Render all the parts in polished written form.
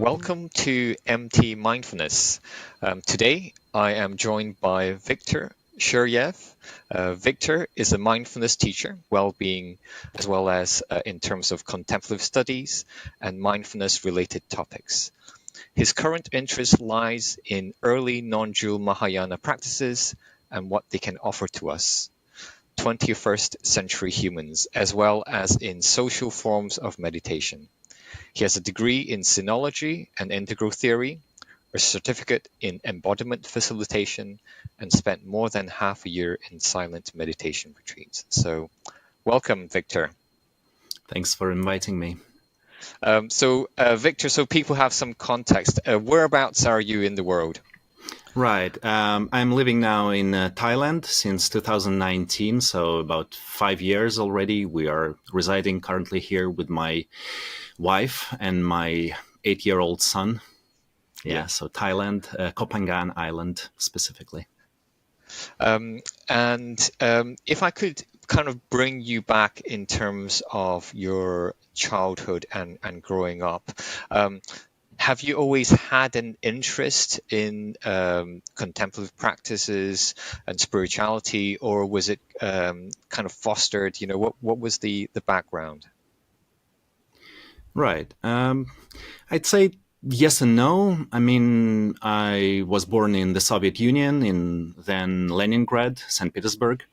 Welcome to MT Mindfulness. Today, I am joined by Victor Shiryaev. Victor is a mindfulness teacher, well-being, as well as in terms of contemplative studies and mindfulness-related topics. His current interest lies in early non-dual Mahayana practices and what they can offer to us, 21st century humans, as well as in social forms of meditation. He has a degree in Sinology and Integral Theory, a certificate in Embodiment Facilitation, and spent more than half a year in silent meditation retreats. So, welcome, Victor. Thanks for inviting me. Victor, so people have some context. Whereabouts are you in the world? Right. I'm living now in Thailand since 2019, so about 5 years already. We are residing currently here with my wife and my 8-year-old son. Yeah, so Thailand, Kopangan Island specifically. If I could kind of bring you back in terms of your childhood and growing up, have you always had an interest in contemplative practices and spirituality, or was it kind of fostered? You know, what was the background? Right. I'd say yes and no. I mean, I was born in the Soviet Union, in then Leningrad, St. Petersburg,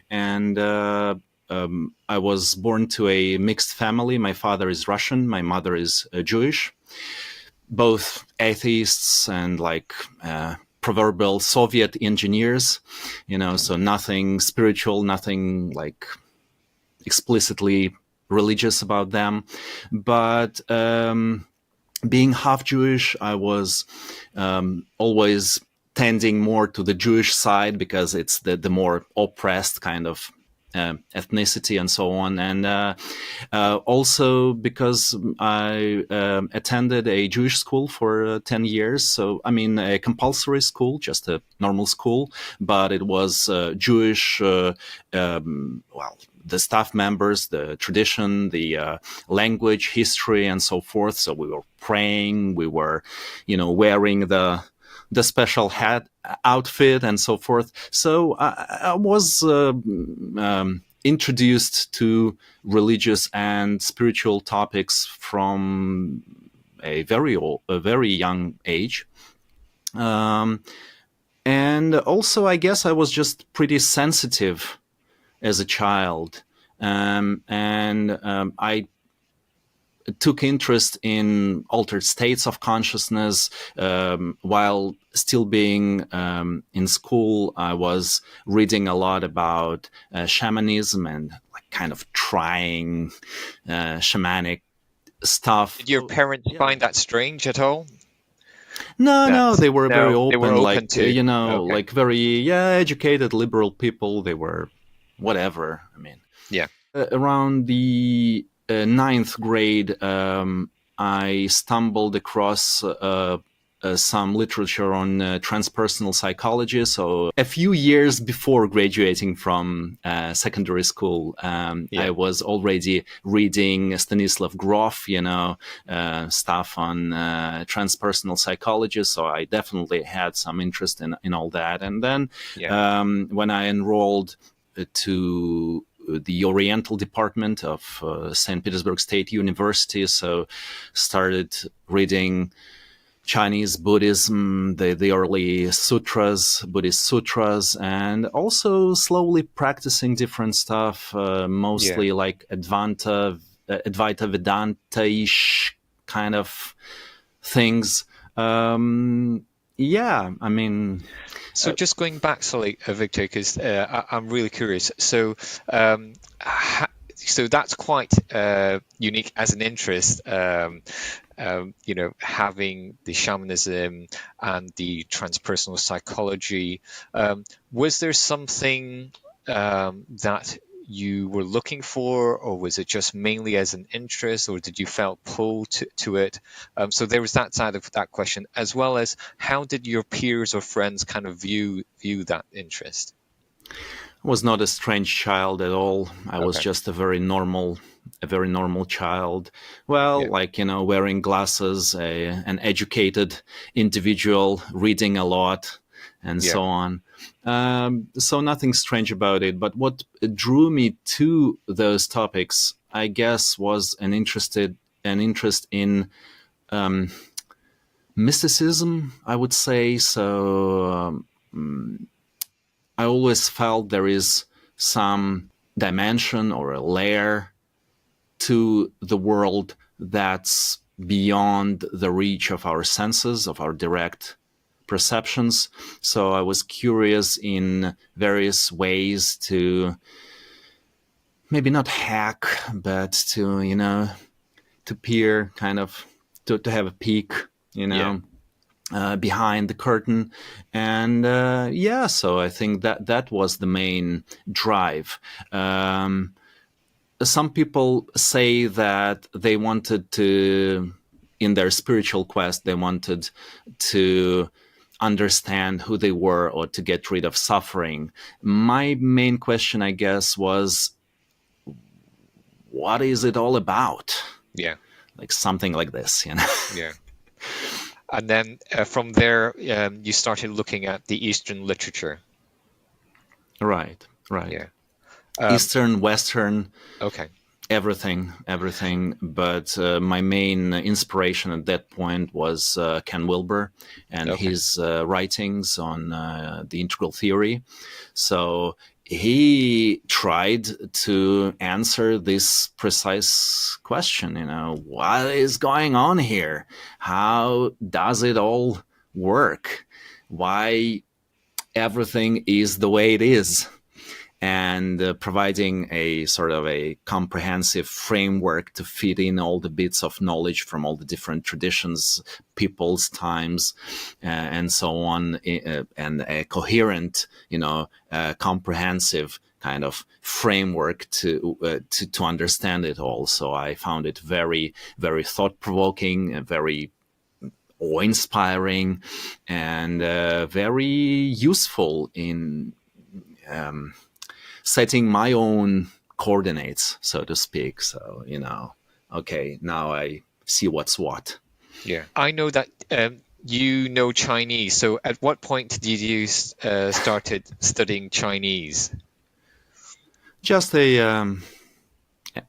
and I was born to a mixed family. My father is Russian, my mother is Jewish. Both atheists and proverbial Soviet engineers, so nothing spiritual, nothing like explicitly religious about them. But being half Jewish, I was always tending more to the Jewish side because it's the more oppressed kind of ethnicity and so on. And also because I attended a Jewish school for 10 years. So, I mean, a compulsory school, just a normal school, but it was Jewish, the staff members, the tradition, the language, history, and so forth. So we were praying, we were, wearing the special hat outfit and so forth. So I was introduced to religious and spiritual topics from a very young age. And also, I guess I was just pretty sensitive as a child. I took interest in altered states of consciousness while still being in school. I was reading a lot about shamanism and kind of trying shamanic stuff. Did your parents find that strange at all? No, they were very open, they were open like very educated liberal people. They were whatever. I mean, around the 9th grade, I stumbled across some literature on transpersonal psychology. So a few years before graduating from secondary school, I was already reading Stanislav Grof, stuff on transpersonal psychology. So I definitely had some interest in all that. And then when I enrolled to the Oriental department of St. Petersburg State University, so started reading Chinese Buddhism, the early sutras, Buddhist sutras, and also slowly practicing different stuff, mostly like Advaita, Vedanta-ish kind of things. I mean... So just going back, Victor, because I'm really curious. So that's quite unique as an interest, having the shamanism and the transpersonal psychology. Was there something that you were looking for, or was it just mainly as an interest, or did you felt pulled to it? So there was that side of that question, as well as how did your peers or friends kind of view that interest? I was not a strange child at all. I was just a very normal a very normal child. Well, Yeah. like, wearing glasses, an educated individual, reading a lot, and Yeah. so on. So nothing strange about it. But what drew me to those topics, I guess, was an interest in mysticism, I would say. So I always felt there is some dimension or a layer to the world that's beyond the reach of our senses, of our direct perceptions. So I was curious in various ways to maybe not hack, but to peer, kind of, to have a peek, Yeah. behind the curtain. And so I think that was the main drive. Some people say that they wanted to, in their spiritual quest, they wanted to understand who they were or to get rid of suffering. My main question, I guess, was, what is it all about? Yeah. Like something like this, Yeah. And then from there, you started looking at the Eastern literature. Right. Yeah. Eastern, Western, Okay. everything. But my main inspiration at that point was Ken Wilber and Okay. his writings on the integral theory. So he tried to answer this precise question, what is going on here? How does it all work? Why everything is the way it is? And providing a sort of a comprehensive framework to fit in all the bits of knowledge from all the different traditions, peoples, times, and so on, and a coherent, comprehensive kind of framework to understand it all. So I found it very, very thought-provoking, very awe-inspiring, and very useful in setting my own coordinates, so to speak. So, okay, now I see what's what. Yeah. I know that you know Chinese. So at what point did you started studying Chinese? Just an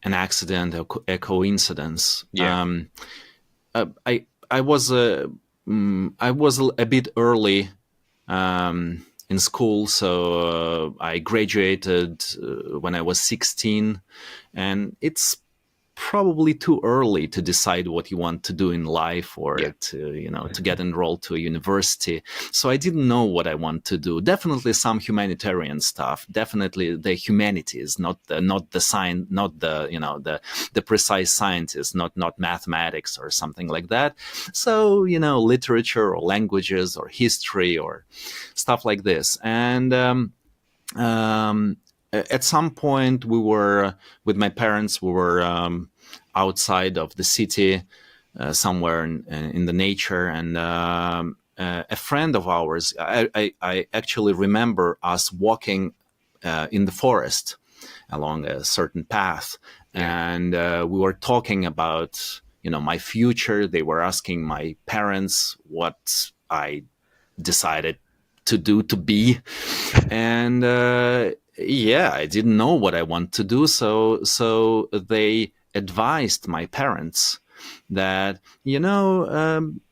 accident, a coincidence. Yeah. I was a bit early in school, so I graduated when I was 16, and it's probably too early to decide what you want to do in life, or to get enrolled to a university. So I didn't know what I want to do. Definitely some humanitarian stuff. Definitely the humanities, not the science, not the precise sciences, not mathematics or something like that. So literature or languages or history or stuff like this. And at some point, we were with my parents. We were outside of the city, somewhere in the nature, and a friend of ours. I actually remember us walking in the forest along a certain path, and we were talking about my future. They were asking my parents what I decided to do, to be, and I didn't know what I want to do. So they advised my parents that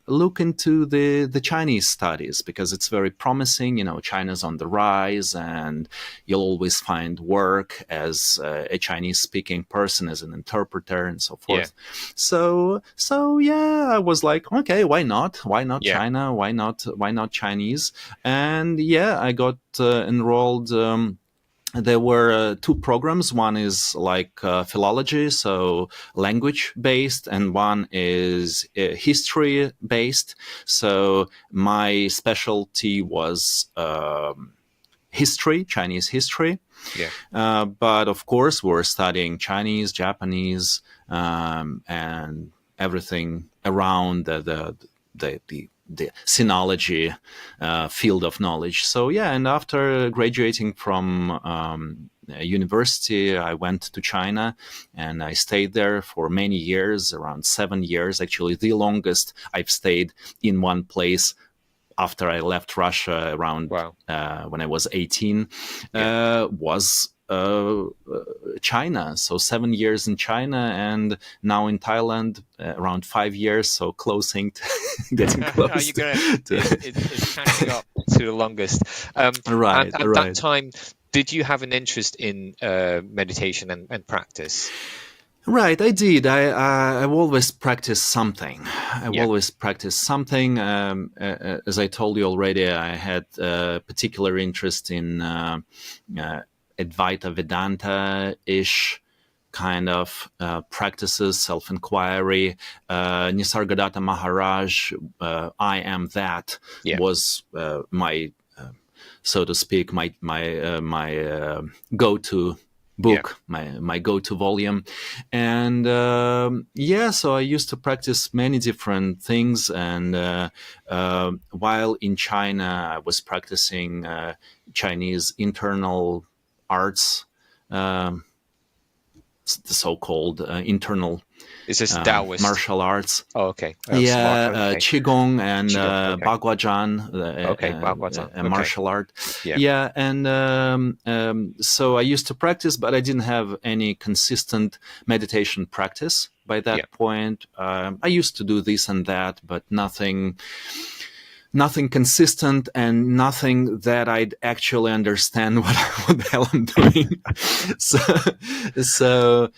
look into the Chinese studies, because it's very promising. China's on the rise, and you'll always find work as a Chinese speaking person, as an interpreter, and so forth. So I was like, okay, why not China, why not Chinese? And I got enrolled. There were two programs. One is like philology, so language based, and one is history based. So my specialty was history, Chinese history. But of course, we're studying Chinese, Japanese, and everything around the the sinology field of knowledge. So yeah, and after graduating from university, I went to China, and I stayed there for many years, around 7 years. Actually, the longest I've stayed in one place after I left Russia around Wow. when I was 18 was China. So 7 years in China, and now in Thailand around 5 years. So getting close. Are you it's catching up to the longest. Right. At that time, did you have an interest in meditation and practice? Right, I did. I've always practiced something. Always practiced something. As I told you already, I had a particular interest in Advaita Vedanta-ish kind of practices, self-inquiry. Nisargadatta Maharaj, I Am That, was my, so to speak, my go-to book, my go-to volume. And so I used to practice many different things. And while in China, I was practicing Chinese internal arts, the so-called internal Is this Taoist? Martial arts. Oh, okay. Qigong and Baguazhang, Baguazhang. a martial art. Yeah. And so I used to practice, but I didn't have any consistent meditation practice by that point. I used to do this and that, but nothing consistent, and nothing that I'd actually understand what the hell I'm doing. So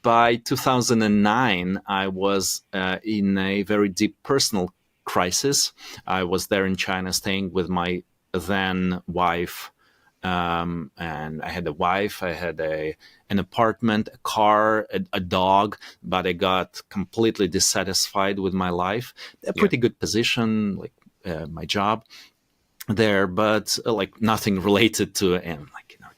by 2009, I was in a very deep personal crisis. I was there in China staying with my then wife. And I had a wife, I had an apartment, a car, a dog, but I got completely dissatisfied with my life. A pretty good position, like my job there, but like nothing related to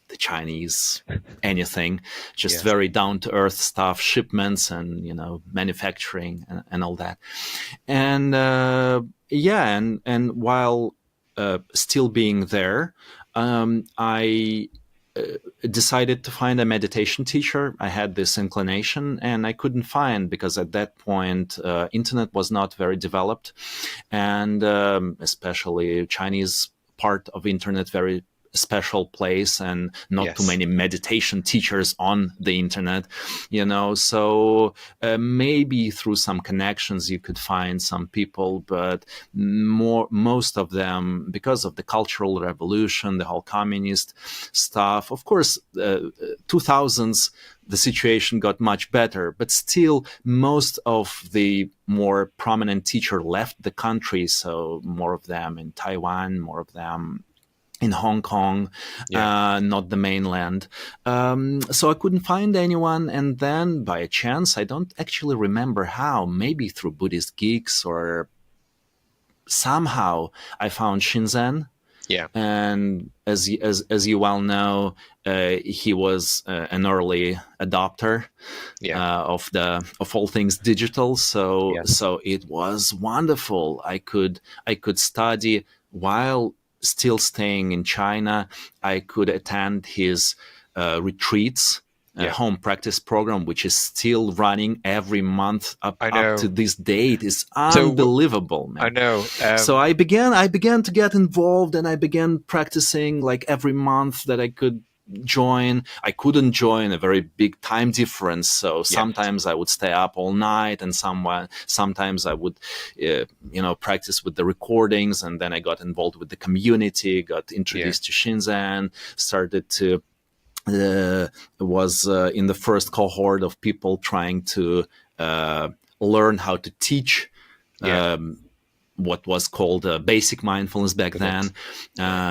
the Chinese anything, just very down-to-earth stuff, shipments and manufacturing and all that. And and while still being there, I decided to find a meditation teacher. I had this inclination, and I couldn't find, because at that point internet was not very developed, and especially Chinese part of internet, very special place, and not too many meditation teachers on the internet, so maybe through some connections you could find some people, but most of them, because of the Cultural Revolution, the whole communist stuff, of course, 2000s, the situation got much better, but still most of the more prominent teacher left the country, so more of them in Taiwan, more of them in Hong Kong, not the mainland. So I couldn't find anyone. And then by a chance, I don't actually remember how, maybe through Buddhist geeks or somehow, I found Shinzen. Yeah. And as you well know, he was an early adopter of all things digital. So it was wonderful. I could study while still staying in China. I could attend his retreats, home practice program, which is still running every month up to this date. Is unbelievable, man. I know. So I began to get involved, and I began practicing like every month that I could join. I couldn't join, a very big time difference, so sometimes I would stay up all night, and sometimes I would practice with the recordings, and then I got involved with the community, got introduced to Shinzen, started to was in the first cohort of people trying to learn how to teach what was called basic mindfulness back then,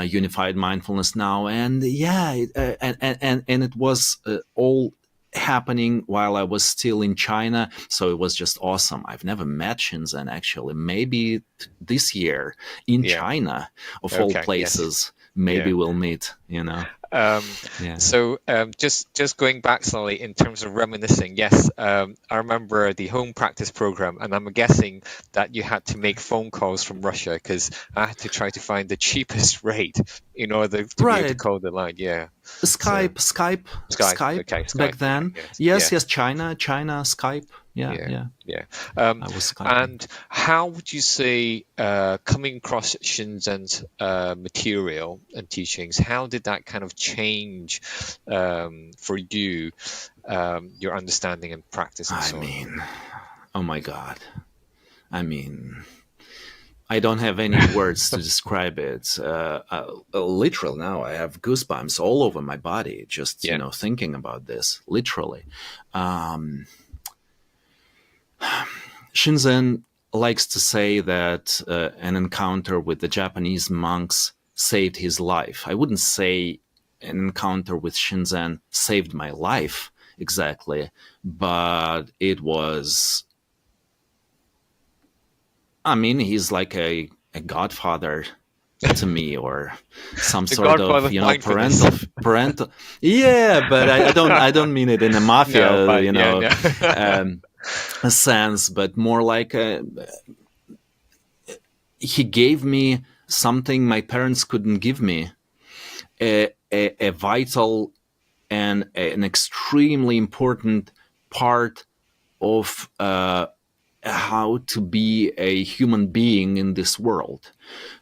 unified mindfulness now, and and it was all happening while I was still in China, so it was just awesome. I've never met Shinzen actually. Maybe this year in China, of all places, maybe we'll meet. Yeah. So just going back slightly in terms of reminiscing, yes, I remember the home practice program, and I'm guessing that you had to make phone calls from Russia because I had to try to find the cheapest rate in order to be able to Right. call the line. Yeah. So Skype okay, back Skype. Okay, then. yes, Yes, yes, yes, China, Skype. Yeah, yeah, yeah. yeah. I was Skyping. And how would you say, coming across Shinzen's material and teachings, how did that kind of change for you, your understanding and practice and I so on? mean, oh my God. I mean, I don't have any words to describe it. Literally now, I have goosebumps all over my body just, Yeah, thinking about this, literally. Um, Shinzen likes to say that an encounter with the Japanese monks saved his life. I wouldn't say an encounter with Shinzen saved my life exactly, but it was, I mean, he's like a godfather to me, or some the sort Godfather of, of mindfulness. parental. Yeah, but I don't mean it in a No, mafia, but yeah, no. um, sense, but more like he gave me something my parents couldn't give me, a vital and an extremely important part of how to be a human being in this world.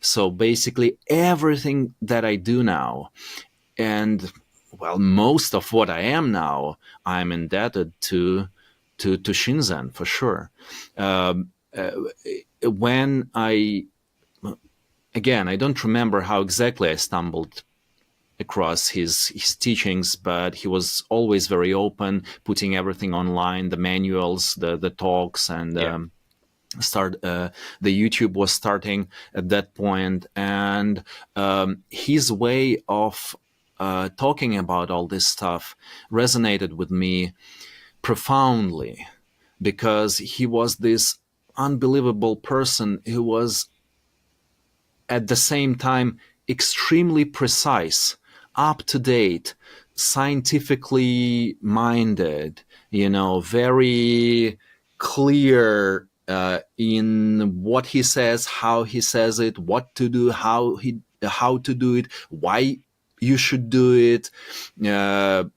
So basically, everything that I do now, and well, most of what I am now, I'm indebted to Shinzen for sure. Um, uh, when I Again, I don't remember how exactly I stumbled across his teachings, but he was always very open, putting everything online, the manuals, the talks, and Yeah, the YouTube was starting at that point, and his way of talking about all this stuff resonated with me profoundly, because he was this unbelievable person who was at the same time extremely precise, up to date, scientifically minded, very clear in what he says, how he says it, what to do, how to do it, why you should do it.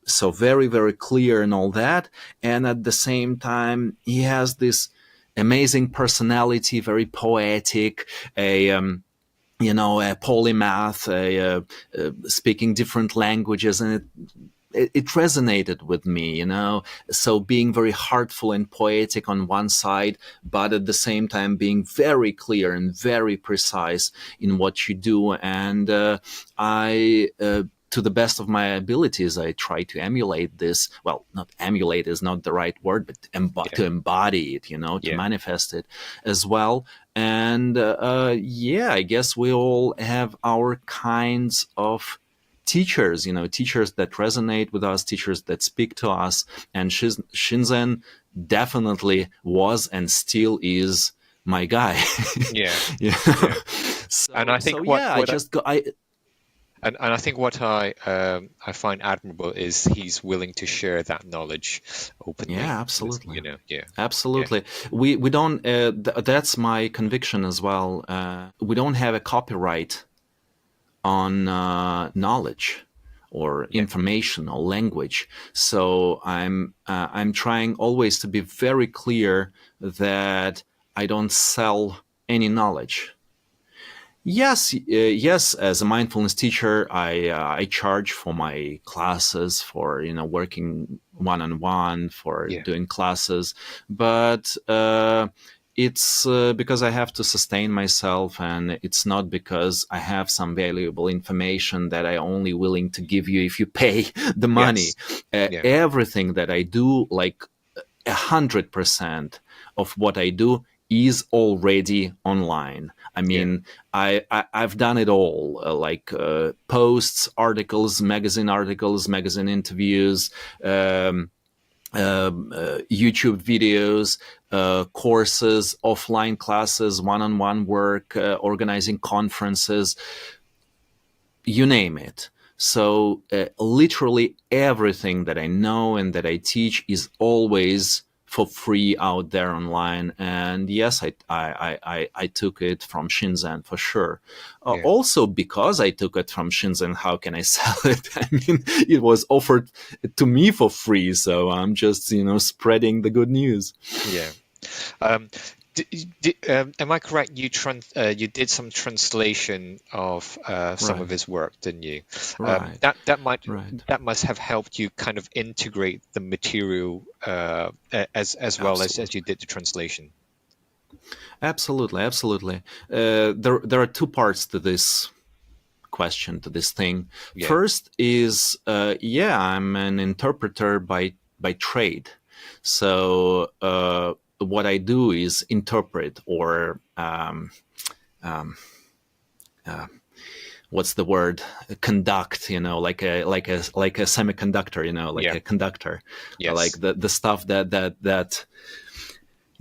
So very, very clear and all that. And at the same time, he has this amazing personality, very poetic, a polymath, speaking different languages, and it resonated with me, So being very heartful and poetic on one side, but at the same time being very clear and very precise in what you do. And to the best of my abilities, I try to emulate this. Well, not emulate is not the right word, but yeah, to embody it, to yeah, manifest it as well. And yeah, I guess we all have our kinds of teachers, teachers that resonate with us, teachers that speak to us. And Shinzen definitely was and still is my guy. yeah, Yeah. yeah. And So I think yeah, and I think what I find admirable is he's willing to share that knowledge openly. yeah, absolutely. Yeah, yeah, Absolutely. We don't, that's my conviction as well. We don't have a copyright on knowledge or yeah, information or language. So I'm trying always to be very clear that I don't sell any knowledge. Yes, yes. As a mindfulness teacher, I charge for my classes, for working one on one, for yeah, doing classes, but it's because I have to sustain myself, and it's not because I have some valuable information that I only willing to give you if you pay the money. yes, yeah, Everything that I do, like 100% of what I do, is already online. I yeah, mean, I've done it all, like posts, articles, magazine interviews, YouTube videos, courses, offline classes, one-on-one work, organizing conferences, you name it. So literally everything that I know and that I teach is always for free out there online. And yes, I took it from Shinzen for sure. Yeah. Also, because I took it from Shinzen, how can I sell it? I mean, it was offered to me for free, so I'm just spreading the good news. Yeah. Um, am I correct? You did some translation of some of Right, his work, didn't you? right, right. That must have helped you kind of integrate the material as well as Absolutely. you did the translation. Absolutely, absolutely. There are two parts to this question, to this thing. Yeah. First is, yeah, I'm an interpreter by trade. So what I do is interpret, or what's the word? Conduct. Like a semiconductor. Like Yeah. a conductor, like Yes. the stuff that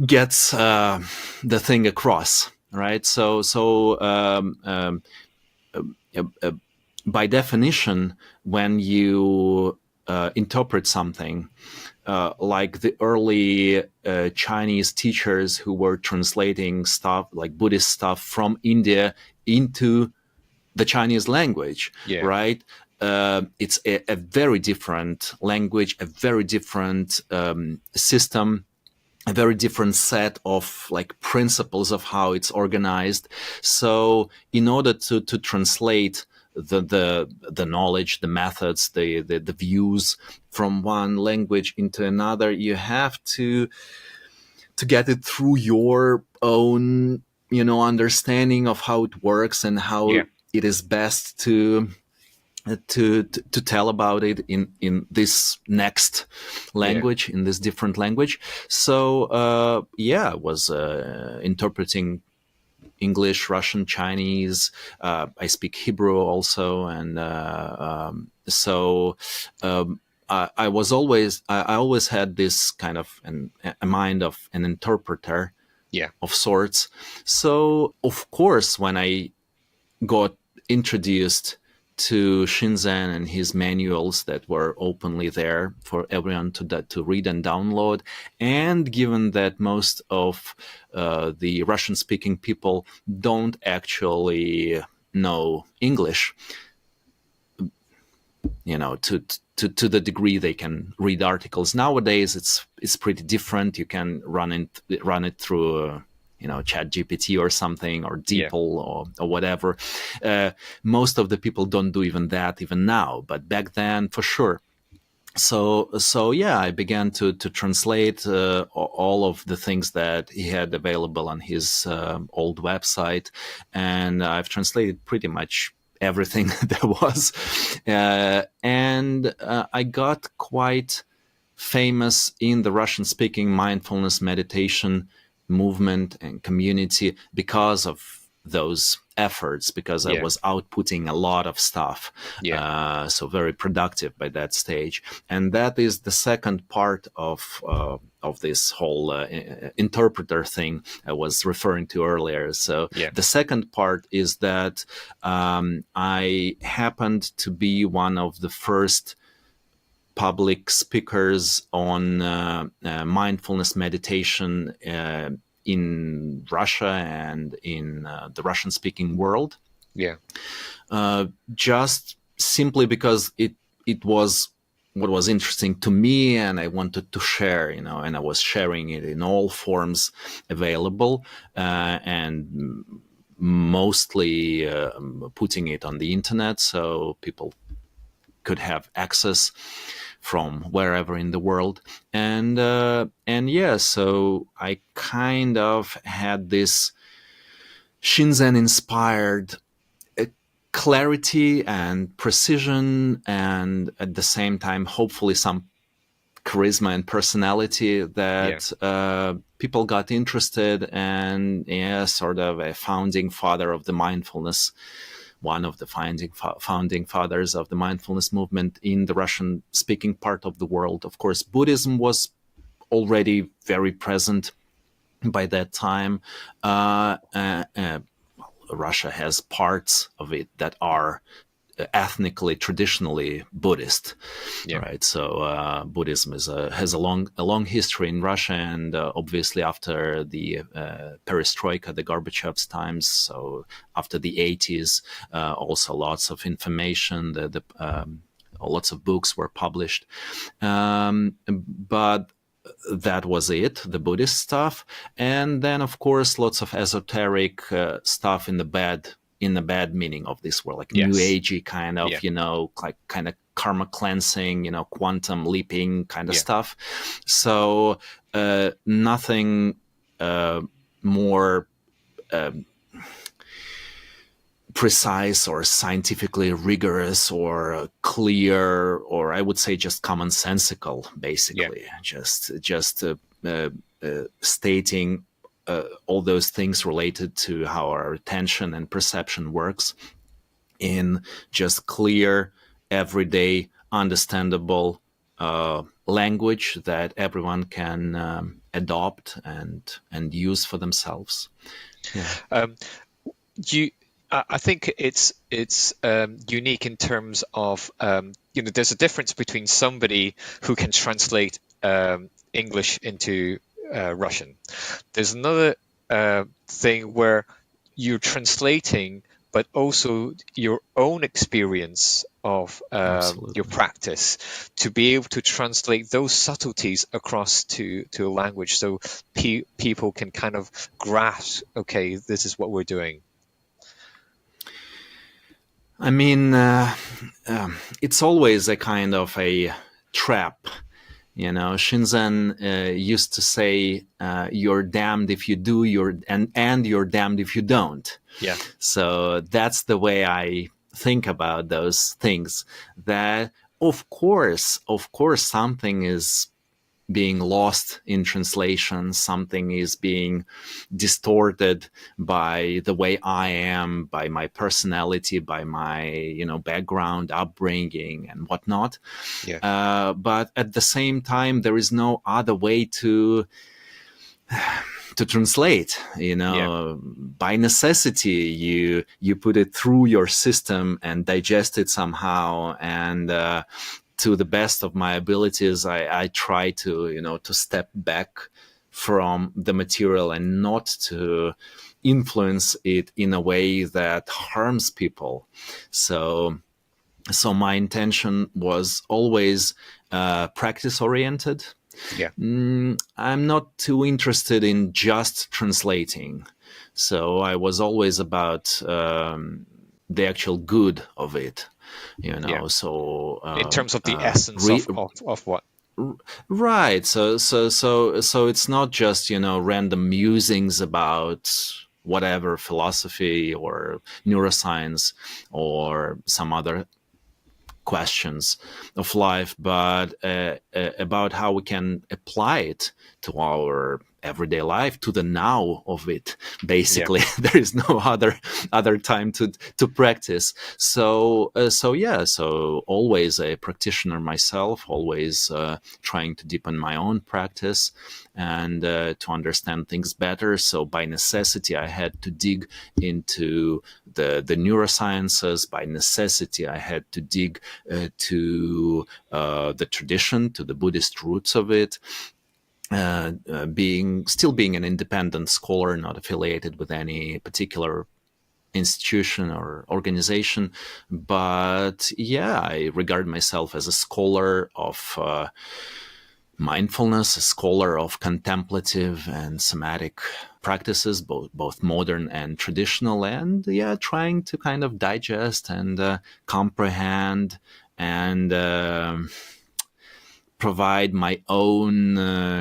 gets the thing across. Right. Uh, by definition, when you interpret something, like the early Chinese teachers who were translating stuff like Buddhist stuff from India into the Chinese language, Yeah. right? It's a very different language, a very different system, a very different set of like principles of how it's organized. So in order to translate the knowledge, the methods, the views from one language into another, you have to get it through your own understanding of how it works and how Yeah. it is best to tell about it in this next Yeah. language, in this different language. So yeah, I was interpreting English, Russian, Chinese. I speak Hebrew also, and so I always had this kind of a mind of an interpreter Yeah. of sorts. So of course, when I got introduced to Shinzen and his manuals that were openly there for everyone to read and download. And given that most of the Russian-speaking people don't actually know English, to the degree they can read articles. Nowadays, it's pretty different. You can run it through chat GPT or something, or Yeah. DeepL or whatever. Most of the people don't do even that even now, but back then for sure. So yeah, I began to translate all of the things that he had available on his old website, and I've translated pretty much everything there was, and I got quite famous in the Russian-speaking mindfulness meditation movement and community because of those efforts, because I Yeah. was outputting a lot of stuff. Yeah. So very productive by that stage. And that is the second part of this whole interpreter thing I was referring to earlier. So Yeah. the second part is that I happened to be one of the first public speakers on mindfulness meditation in Russia and in the Russian-speaking world, Yeah. just simply because it was what was interesting to me, and I wanted to share, and I was sharing it in all forms available, and mostly putting it on the internet so people could have access from wherever in the world. And yeah, so I kind of had this Shinzen inspired clarity and precision, and at the same time hopefully some charisma and personality Yeah. that people got interested, and yeah, sort of a founding father of the mindfulness, one of the founding fathers of the mindfulness movement in the Russian-speaking part of the world. Of course, Buddhism was already very present by that time. Russia has parts of it that are ethnically, traditionally Buddhist, Yeah. right? So Buddhism has a long history in Russia, and obviously after the perestroika, the Gorbachev's times, so after the 80s, also lots of information, lots of books were published, but that was it, the Buddhist stuff. And then, of course, lots of esoteric stuff in the bad meaning of this word, like New Yes. Agey kind of, Yeah. like kind of karma cleansing, quantum leaping kind of Yeah. stuff. So nothing more precise or scientifically rigorous or clear, or I would say just commonsensical, basically. Just stating all those things related to how our attention and perception works in just clear, everyday, understandable language that everyone can adopt and use for themselves. Yeah. I think it's unique in terms of there's a difference between somebody who can translate English into Russian. There's another thing where you're translating, but also your own experience of your practice, to be able to translate those subtleties across to a language, so people can kind of grasp, okay, this is what we're doing. I mean, it's always a kind of a trap. Shinzen used to say, "You're damned if you do, and you're damned if you don't." Yeah. So that's the way I think about those things. That of course, something is being lost in translation, something is being distorted by the way I am, by my personality, by my background, upbringing, and whatnot. Yeah. But at the same time, there is no other way to translate. By necessity, you put it through your system and digest it somehow, and to the best of my abilities, I try to step back from the material and not to influence it in a way that harms people. So my intention was always practice oriented. Yeah. I'm not too interested in just translating. So I was always about the actual good of it. So in terms of the essence of what, right? So it's not just random musings about whatever philosophy or neuroscience or some other questions of life, but about how we can apply it to our everyday life, to the now of it. Basically, there is no other time to practice. So always a practitioner myself, always trying to deepen my own practice and to understand things better. So by necessity, I had to dig into the neurosciences. By necessity, I had to dig to the tradition, to the Buddhist roots of it. Still being an independent scholar, not affiliated with any particular institution or organization, but I regard myself as a scholar of mindfulness, a scholar of contemplative and somatic practices, both modern and traditional, and trying to kind of digest and comprehend and provide my own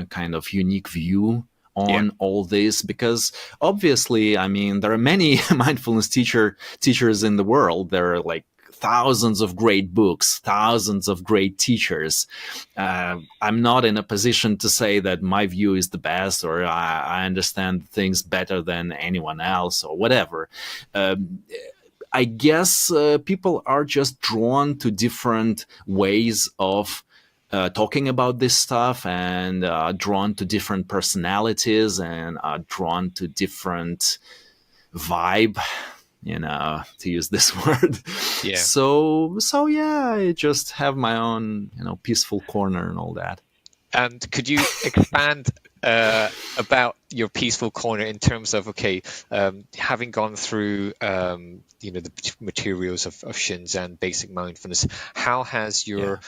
kind of unique view on all this, because obviously, I mean, there are many mindfulness teachers in the world. There are like thousands of great books, thousands of great teachers. I'm not in a position to say that my view is the best, or I understand things better than anyone else, or whatever. I guess people are just drawn to different ways of talking about this stuff, and drawn to different personalities, and drawn to different vibe to use this word. Yeah. So yeah, I just have my own, peaceful corner and all that. And could you expand about your peaceful corner in terms of, having gone through, the materials of Shinzen basic mindfulness, how has your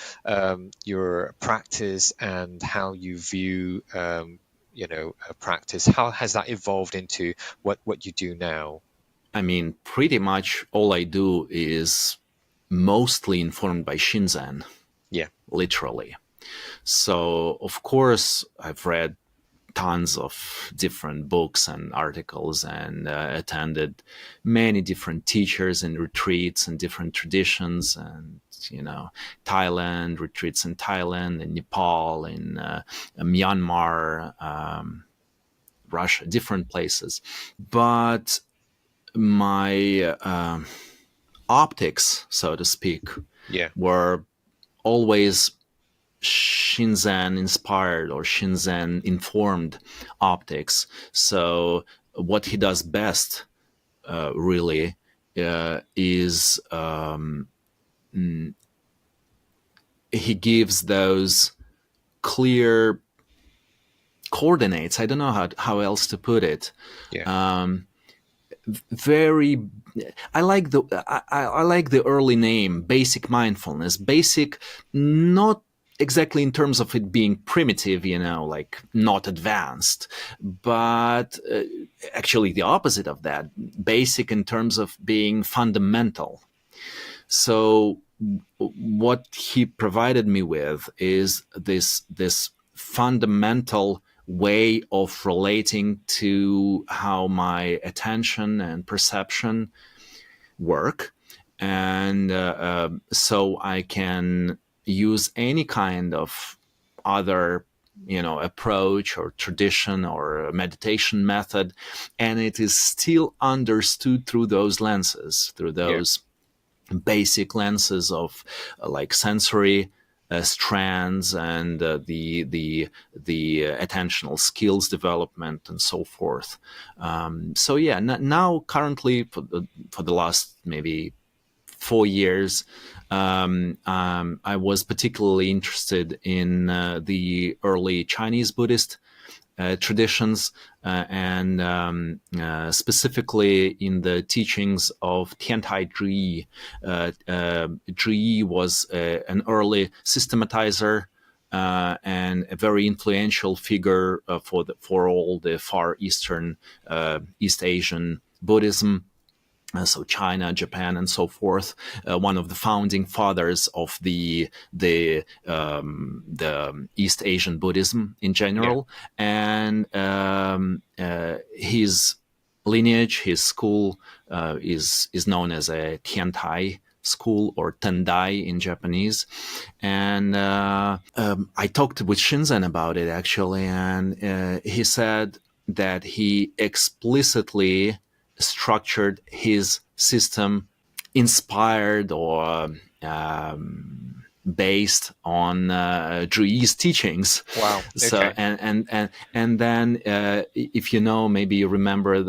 practice and how you view, a practice, how has that evolved into what you do now? I mean, pretty much all I do is mostly informed by Shinzen. Yeah. Literally. So, of course, I've read tons of different books and articles and attended many different teachers and retreats and different traditions and, Thailand, retreats in Thailand, in Nepal, in Myanmar, Russia, different places. But my optics, so to speak, were always Shinzen inspired or Shinzen informed optics. So what he does best, really, is he gives those clear coordinates. I don't know how else to put it. Very, I like the early name, basic mindfulness. Basic, not exactly in terms of it being primitive, like not advanced, but actually the opposite of that. Basic in terms of being fundamental. So what he provided me with is this fundamental way of relating to how my attention and perception work. And so I can use any kind of other, approach or tradition or meditation method, and it is still understood through those lenses, through those basic lenses of like sensory strands and the attentional skills development and so forth. So yeah, now currently for the last maybe 4 years, I was particularly interested in the early Chinese Buddhist traditions, and specifically in the teachings of Tian Zhiyi. Zhiyi was an early systematizer and a very influential figure for all the Far Eastern, East Asian Buddhism. So China, Japan, and so forth. One of the founding fathers of the East Asian Buddhism in general, and his lineage, his school is known as a Tiantai school, or Tendai in Japanese. And I talked with Shinzen about it actually, and he said that he explicitly structured his system inspired or based on Zhiyi's teachings. Wow. Okay. So and then if maybe you remember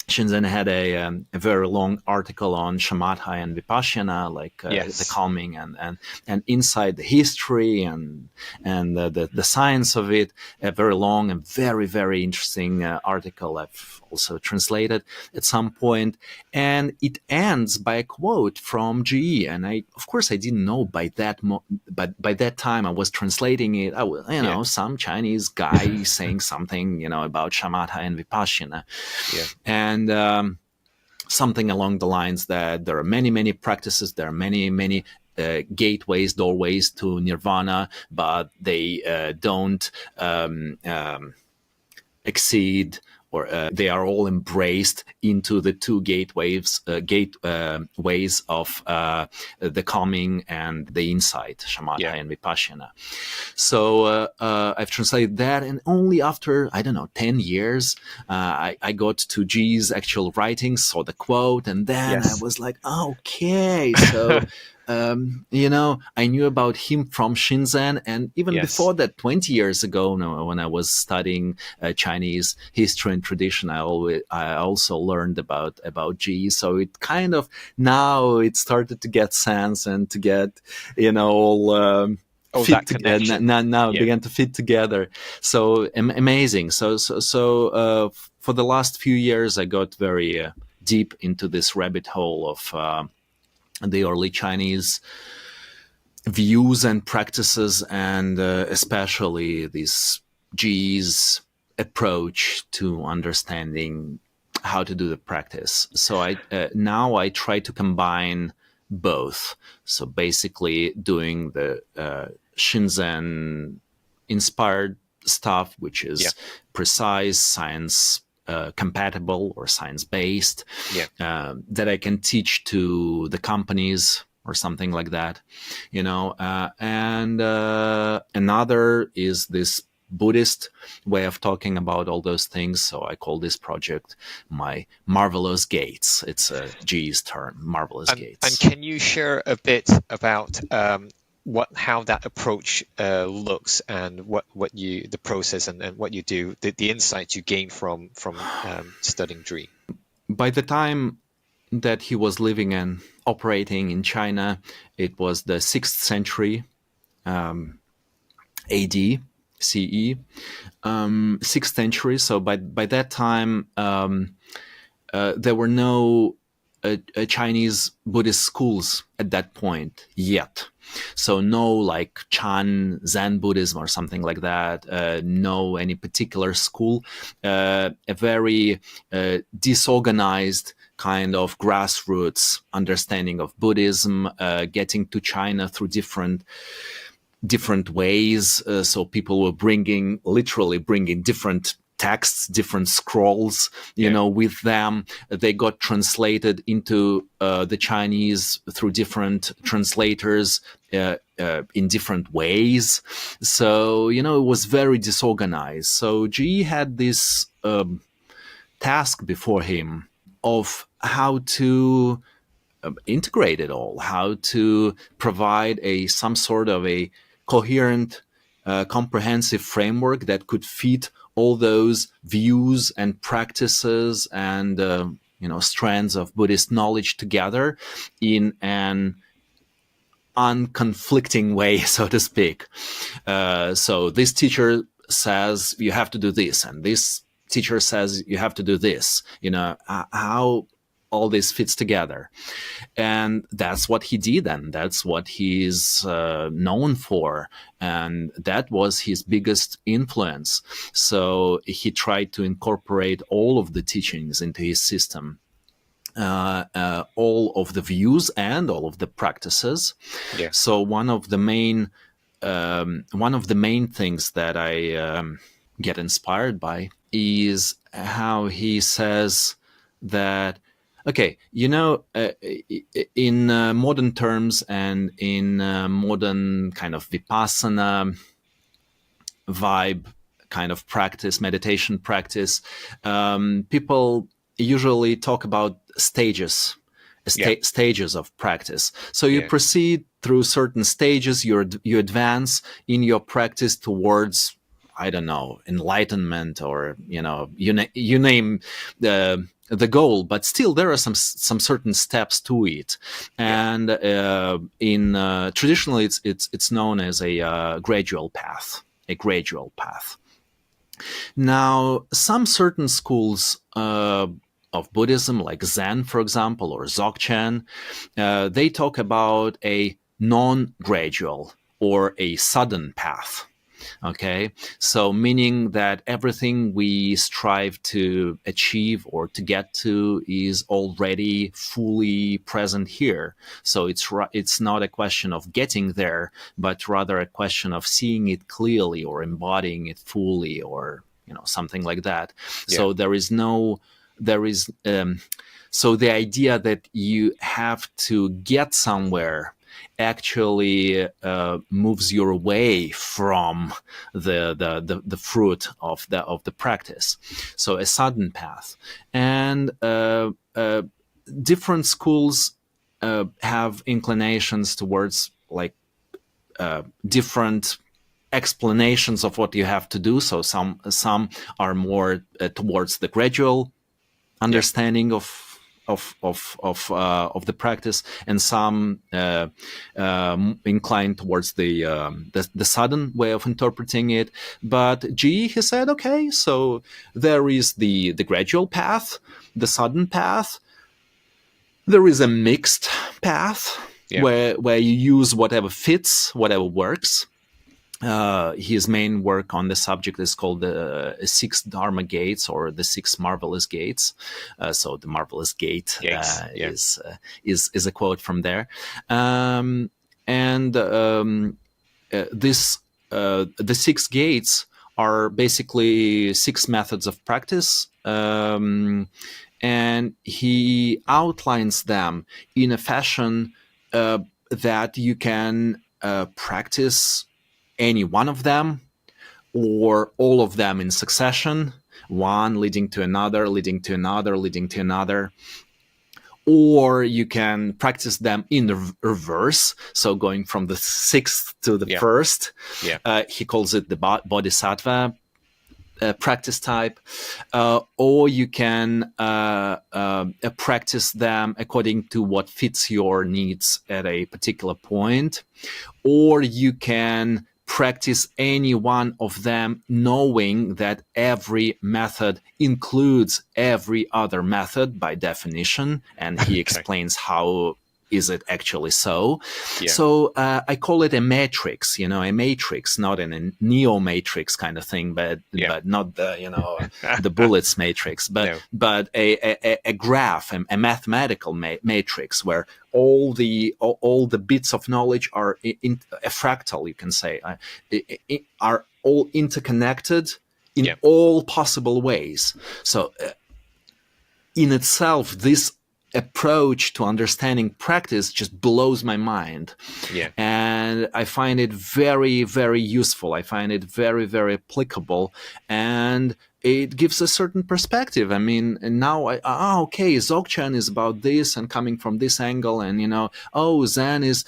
Shinzen had a very long article on shamatha and vipassana, like the calming and inside the history and the science of it. A very long and very, very interesting article I've also translated at some point, and it ends by a quote from Zhiyi. And I didn't know by that time I was translating it. I was some Chinese guy saying something about shamatha and vipassana, and something along the lines that there are many, many practices, there are many, many gateways, doorways to nirvana, but they don't exceed, or they are all embraced into the two gateways of the calming and the insight, shamatha and vipassana. So I've translated that, and only after 10 years, I got to Zhiyi's actual writings, saw the quote, and then I was like, okay, so I knew about him from Shinzen, and even Yes. before that, 20 years ago, when I was studying Chinese history and tradition, I also learned about Zhiyi. So it kind of now it started to get sense and to get all. Oh, Fit that connection. now Yeah. began to fit together. So amazing. So for the last few years, I got very deep into this rabbit hole of the early Chinese views and practices, and especially this G's approach to understanding how to do the practice. So now I try to combine both. So basically doing the Shinzen inspired stuff, which Yeah. is precise, science compatible or science based, Yeah. that I can teach to the companies or something like that, and another is this Buddhist way of talking about all those things. So I call this project my Marvellous Gates. It's a G's term, Marvellous And Gates. can you share a bit about how that approach looks, and what you the process and what you do, the insights you gain from studying Zhiyi? By the time that he was living and operating in China, it was the 6th century AD, CE, 6th century. So by that time, there were no Chinese Buddhist schools at that point yet. So no like Chan Zen Buddhism or something like that. No any particular school. A very disorganized kind of grassroots understanding of Buddhism, getting to China through different ways. So people were literally bringing different texts, different scrolls, with them. They got translated into the Chinese through different translators in different ways. So, it was very disorganized. So Zhiyi had this task before him of how to integrate it all, how to provide some sort of a coherent, comprehensive framework that could fit all those views and practices and strands of Buddhist knowledge together in an unconflicting way, so to speak. So this teacher says you have to do this, and this teacher says you have to do this. How all this fits together. And that's what he did, and that's what he's known for, and that was his biggest influence. So he tried to incorporate all of the teachings into his system, all of the views and all of the practices. Yeah. So one of the main things that I get inspired by is how he says that, okay, in modern terms and in modern kind of Vipassana vibe kind of practice, meditation practice, people usually talk about stages of practice. So you proceed through certain stages, you advance in your practice towards, I don't know, enlightenment, or you name the goal, but still there are some certain steps to it. And in traditionally it's known as a gradual path. Now, some certain schools of Buddhism, like Zen, for example, or Dzogchen, they talk about a non-gradual or a sudden path. Okay, so meaning that everything we strive to achieve or to get to is already fully present here. So it's not a question of getting there, but rather a question of seeing it clearly or embodying it fully, or something like that. So so the idea that you have to get somewhere actually moves you away from the fruit of the practice. So a sudden path, and different schools have inclinations towards like different explanations of what you have to do. So some are more towards the gradual understanding of the practice, and some incline towards the sudden way of interpreting it. But Zhiyi, he said, okay, so there is the gradual path, the sudden path. There is a mixed path where you use whatever fits, whatever works. His main work on the subject is called the Six Dharma Gates, or the Six Marvellous Gates. So the Marvellous Gate is a quote from there. The six gates are basically six methods of practice. And he outlines them in a fashion that you can practice any one of them or all of them in succession, one leading to another, leading to another, leading to another. Or you can practice them in the reverse, so going from the sixth to the first. He calls it the bodhisattva practice type. Or you can practice them according to what fits your needs at a particular point. Or you can practice any one of them, knowing that every method includes every other method by definition, and he explains how is it actually so. So I call it a matrix, a matrix, not in a neo-matrix kind of thing, but not the the bullets matrix, but a graph, a mathematical matrix where all the bits of knowledge are in a fractal, you can say, are all interconnected in all possible ways. So in itself, this approach to understanding practice just blows my mind. And I find it very, very useful. I find it very, very applicable. And it gives a certain perspective. I mean, and now okay, Dzogchen is about this and coming from this angle, and Zen is,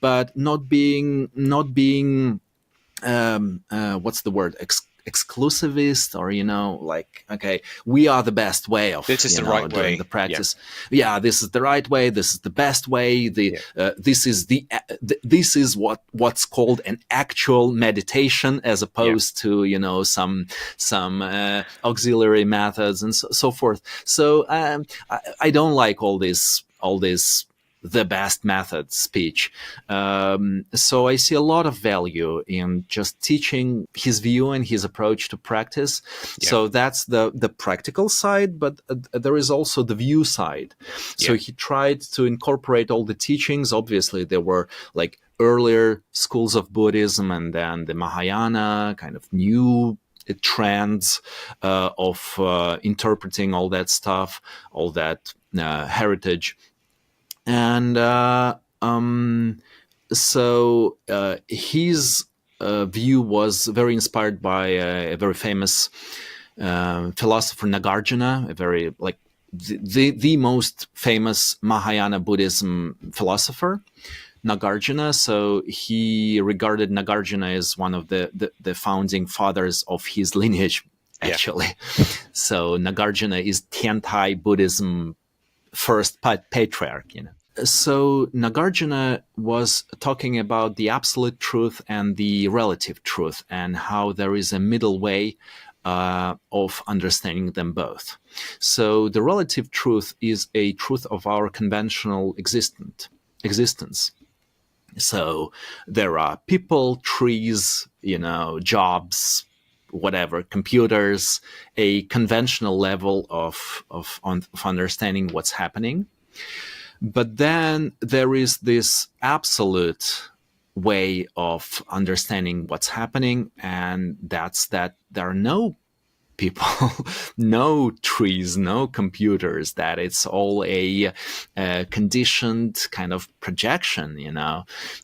but not being what's the word? Exclusivist, or okay, we are the best way of this is the right doing way. The practice. This is the right way. This is the best way. This is what's called an actual meditation, as opposed to some auxiliary methods and so forth. So I don't like all this the best method speech. So I see a lot of value in just teaching his view and his approach to practice. So that's the practical side, but there is also the view side. So he tried to incorporate all the teachings. Obviously, there were like earlier schools of Buddhism, and then the Mahayana kind of new trends of interpreting all that stuff, all that heritage. And so his view was very inspired by a very famous philosopher, Nagarjuna, a very the most famous Mahayana Buddhism philosopher, Nagarjuna. So he regarded Nagarjuna as one of the founding fathers of his lineage, actually. So Nagarjuna is Tiantai Buddhism first patriarch, So Nagarjuna was talking about the absolute truth and the relative truth, and how there is a middle way of understanding them both. So the relative truth is a truth of our conventional existence. So there are people, trees, jobs, whatever, computers, a conventional level of understanding what's happening. But then there is this absolute way of understanding what's happening, and that's that there are no people, no trees, no computers, that it's all a conditioned kind of projection,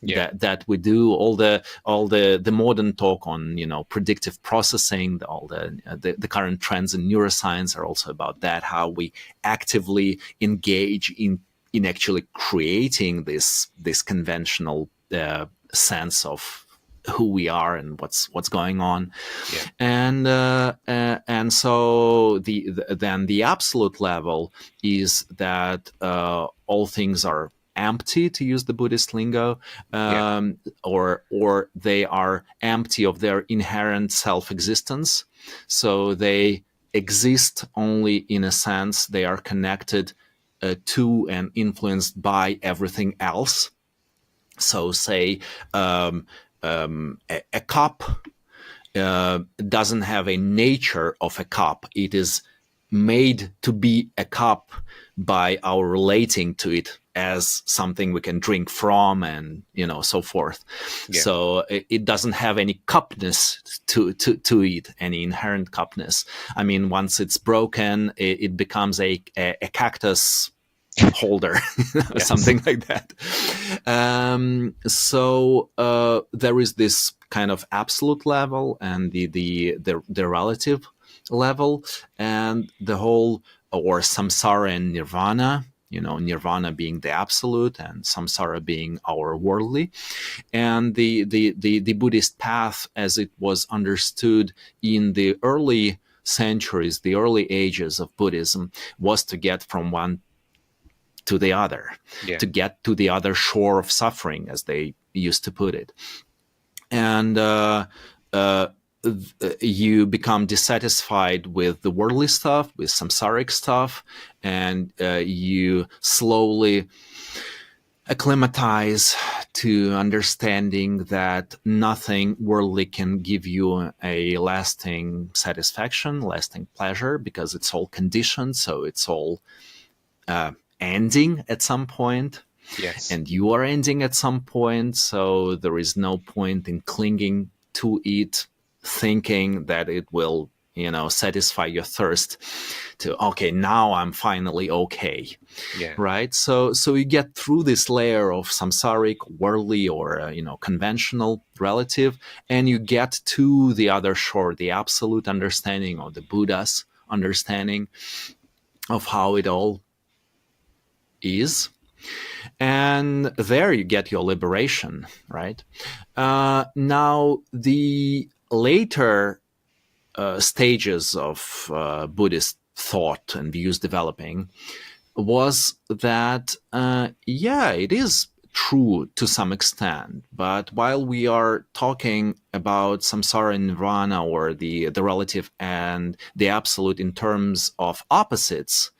that we do all the modern talk on, predictive processing, all the current trends in neuroscience are also about that, how we actively engage in in actually creating this conventional sense of who we are and what's going on. And so then the absolute level is that all things are empty, to use the Buddhist lingo, or they are empty of their inherent self-existence. So they exist only in a sense. They are connected to and influenced by everything else. So say a cup doesn't have a nature of a cup. It is made to be a cup by our relating to it as something we can drink from, and so forth. So it doesn't have any cupness to it, any inherent cupness. I mean, once it's broken, it becomes a cactus holder, something like that. So there is this kind of absolute level and the relative level, and the whole, or samsara and nirvana. Nirvana being the absolute and samsara being our worldly. And the Buddhist path, as it was understood in the early centuries, the early ages of Buddhism, was to get from one to the other, to get to the other shore of suffering, as they used to put it. And you become dissatisfied with the worldly stuff, with samsaric stuff, and you slowly acclimatize to understanding that nothing worldly can give you a lasting satisfaction, lasting pleasure, because it's all conditioned, so it's all ending at some point. And you are ending at some point, so there is no point in clinging to it, thinking that it will, satisfy your thirst to, okay, now I'm finally okay. Right? So you get through this layer of samsaric, worldly, or, conventional, relative, and you get to the other shore, the absolute understanding, or the Buddha's understanding of how it all is. And there you get your liberation, right? Now, the later stages of Buddhist thought and views developing was that, it is true to some extent, but while we are talking about samsara and nirvana, or the relative and the absolute in terms of opposites,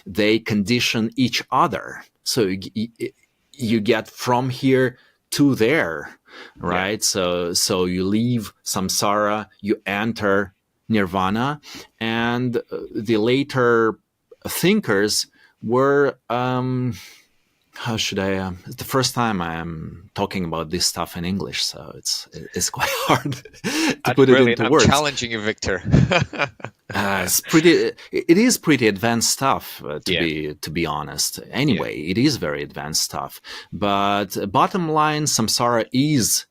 they condition each other. So you get from here to there, right? So you leave samsara, you enter nirvana, and the later thinkers were, how should I? The first time I am talking about this stuff in English, so it's quite hard to put it into words. I'm challenging you, Victor. It is pretty advanced stuff, to be honest. Anyway, it is very advanced stuff. But bottom line, samsara is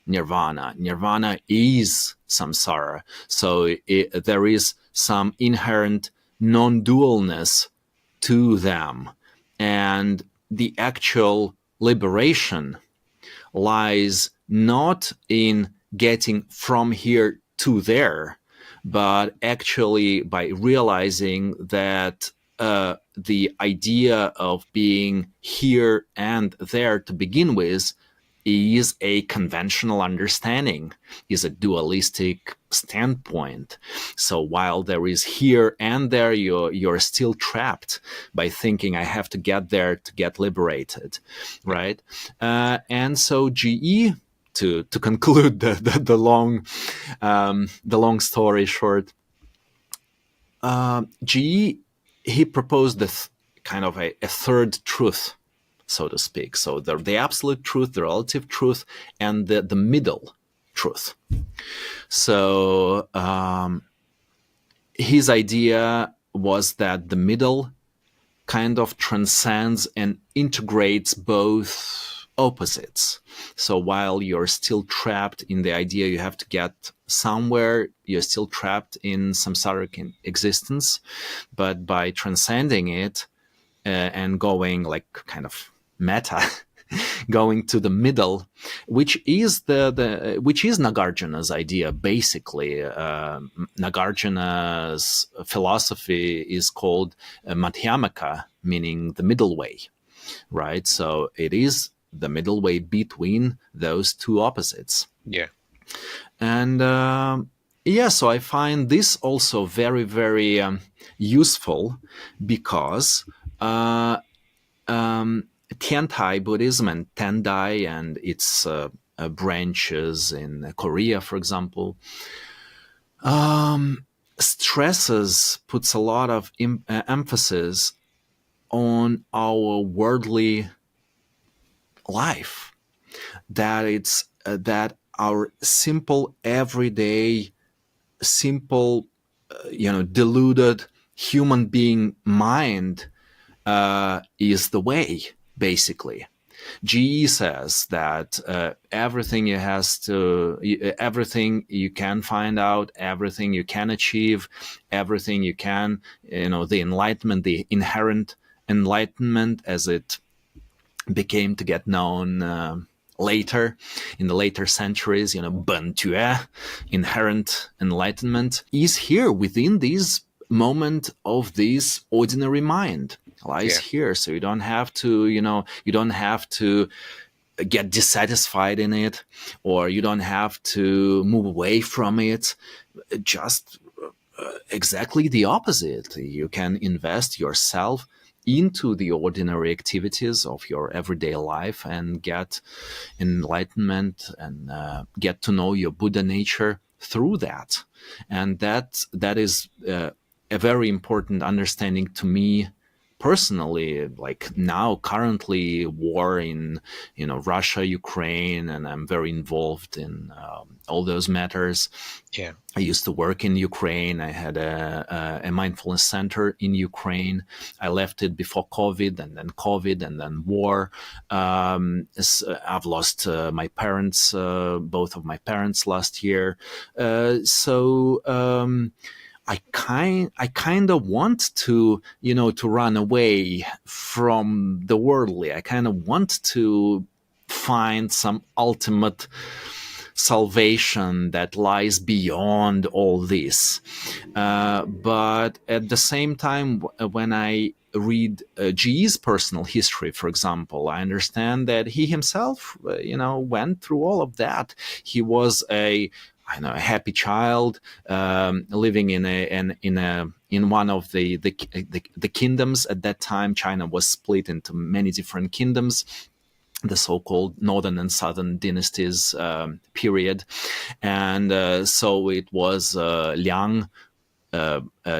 nirvana. Nirvana is samsara. So there is some inherent non-dualness to them, and the actual liberation lies not in getting from here to there, but actually by realizing that the idea of being here and there to begin with is a conventional understanding, is a dualistic standpoint. So while there is here and there, you're still trapped by thinking, I have to get there to get liberated, right? And so Zhiyi, to conclude the long story short, Zhiyi, he proposed kind of a third truth, so to speak. So the absolute truth, the relative truth, and the middle truth. So his idea was that the middle kind of transcends and integrates both opposites. So while you're still trapped in the idea you have to get somewhere, you're still trapped in samsaric existence, but by transcending it, and going like kind of meta, going to the middle, which is which is Nagarjuna's idea basically. Nagarjuna's philosophy is called Madhyamaka, meaning the middle way, right? So it is the middle way between those two opposites. Yeah. And so I find this also very, very useful because Tiantai Buddhism and Tendai and its branches in Korea, for example, puts a lot of emphasis on our worldly life, that it's that our simple, everyday, deluded human being mind is the way, basically. Zhiyi says that everything you can find out, everything you can achieve, everything you can, the enlightenment, the inherent enlightenment as it became to get known later, in the later centuries, Ben Tue, inherent enlightenment, is here within this moment of this ordinary mind, lies here. So you don't have to get dissatisfied in it, or you don't have to move away from it. Just exactly the opposite. You can invest yourself into the ordinary activities of your everyday life and get enlightenment and get to know your Buddha nature through that. And that is a very important understanding to me personally. Like now, currently, war in Russia, Ukraine, and I'm very involved in all those matters. Yeah. I used to work in Ukraine. I had a mindfulness center in Ukraine. I left it before COVID, and then war. I've lost my parents, both of my parents last year. I kind of want to, to run away from the worldly. I kind of want to find some ultimate salvation that lies beyond all this. But at the same time, when I read Zhiyi's personal history, for example, I understand that he himself, went through all of that. He was a happy child, living in one of the kingdoms. At that time, China was split into many different kingdoms, the so-called northern and southern dynasties period, and so it was Liang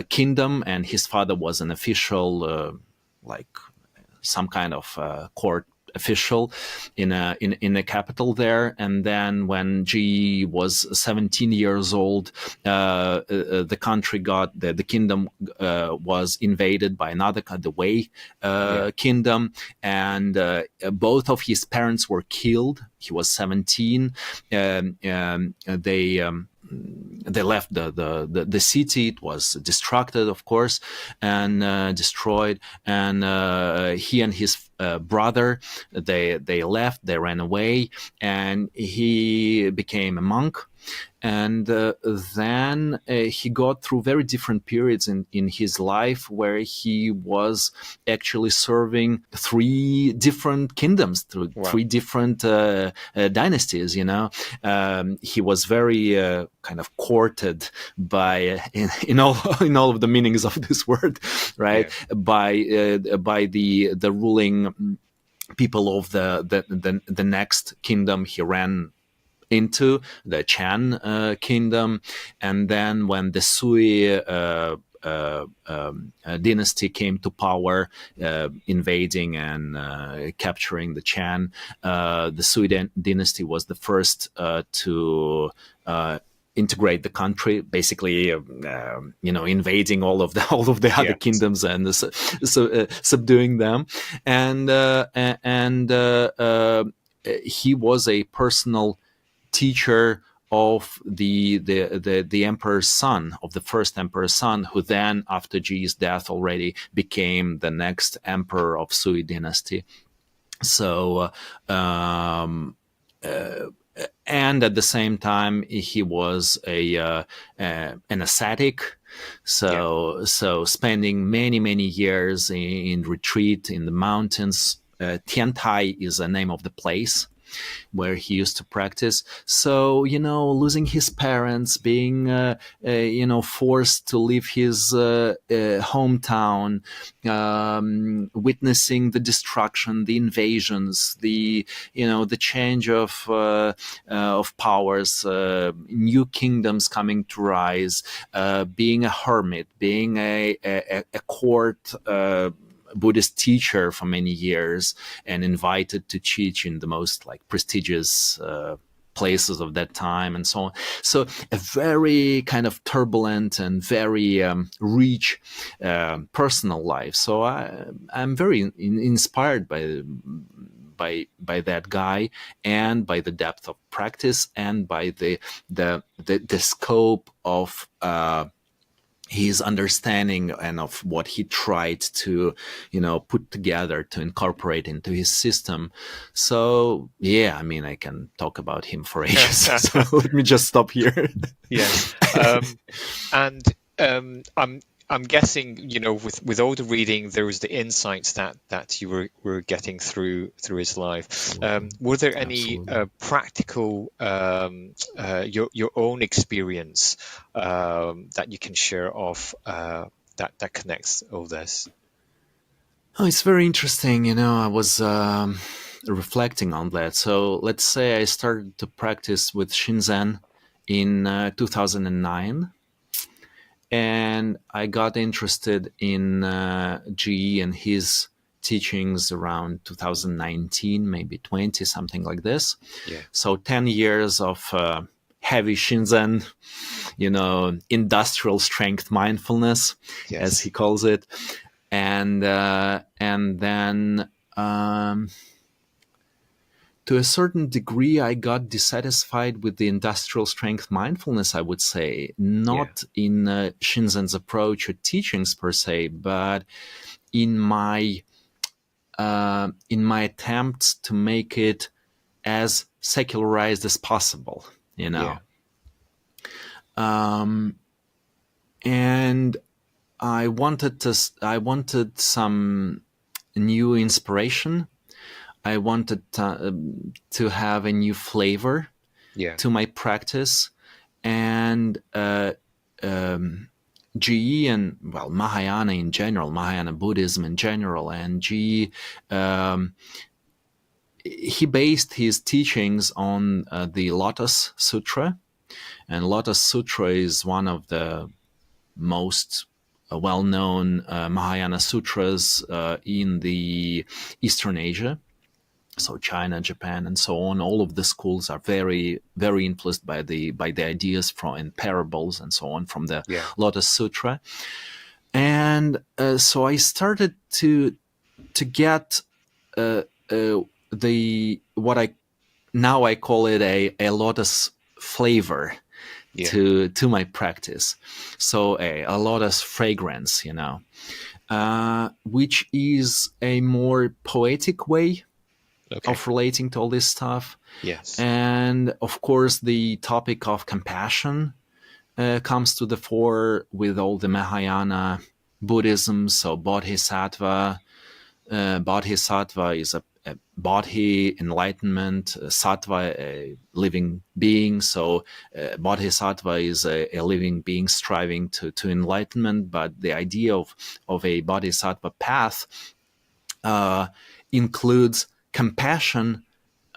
kingdom, and his father was an official, like some kind of court official in a capital there. And then when Zhiyi was 17 years old, the country the kingdom was invaded by another, the Wei kingdom, and both of his parents were killed. He was 17. They left the city. It was destructed, of course, and destroyed. And he and his brother, they left. They ran away, and he became a monk. And then he got through very different periods in his life where he was actually serving three different kingdoms, through three different dynasties. He was very kind of courted by, in all of the meanings of this word, right? Yeah. By the ruling people of the next kingdom he ran into, the Tian kingdom. And then when the Sui dynasty came to power, invading and capturing the Tian, the Sui dynasty was the first to integrate the country, basically, invading all of the other kingdoms and subduing them. And he was a personal teacher of the emperor's son, of the first emperor's son, who then, after Zhiyi's death, already became the next emperor of Sui dynasty. So, and at the same time, he was an ascetic. So spending many years in retreat in the mountains. Tian is the name of the place where he used to practice. So, losing his parents, being, forced to leave his hometown, witnessing the destruction, the invasions, the change of powers, new kingdoms coming to rise, being a hermit, being a court Buddhist teacher for many years, and invited to teach in the most prestigious places of that time, and so on. So a very kind of turbulent and very rich personal life. So I'm very inspired by that guy, and by the depth of practice, and by the scope of his understanding and of what he tried to, put together, to incorporate into his system. So, yeah, I can talk about him for ages. So let me just stop here. Yes. And I'm guessing, with all the reading, there was the insights that you were getting through his life. Were there any practical, your own experience that you can share of that connects all this? Oh, it's very interesting. I was reflecting on that. So let's say I started to practice with Shinzen in 2009. And I got interested in Zhiyi and his teachings around 2019, maybe 20, something like this. Yeah. So 10 years of heavy Shinzen, industrial strength mindfulness, Yes, as he calls it. And then to a certain degree, I got dissatisfied with the industrial strength mindfulness, I would say, not in Shinzen's approach or teachings per se, but in my attempts to make it as secularized as possible, Yeah. And I wanted some new inspiration. I wanted to have a new flavor to my practice, and Zhiyi and Mahayana in general, Mahayana Buddhism in general, and Zhiyi, he based his teachings on the Lotus Sutra, and Lotus Sutra is one of the most well-known Mahayana sutras in the Eastern Asia. So China, Japan, and so on. All of the schools are very, very influenced by the ideas and parables and so on from the Lotus Sutra. And so I started to get what I now call it a Lotus flavor to my practice. So a Lotus fragrance, which is a more poetic way of relating to all this stuff. Yes. And of course, the topic of compassion comes to the fore with all the Mahayana Buddhism. So Bodhisattva. Bodhisattva is a Bodhi, enlightenment, Sattva, a living being. So Bodhisattva is a living being striving to enlightenment. But the idea of a Bodhisattva path includes compassion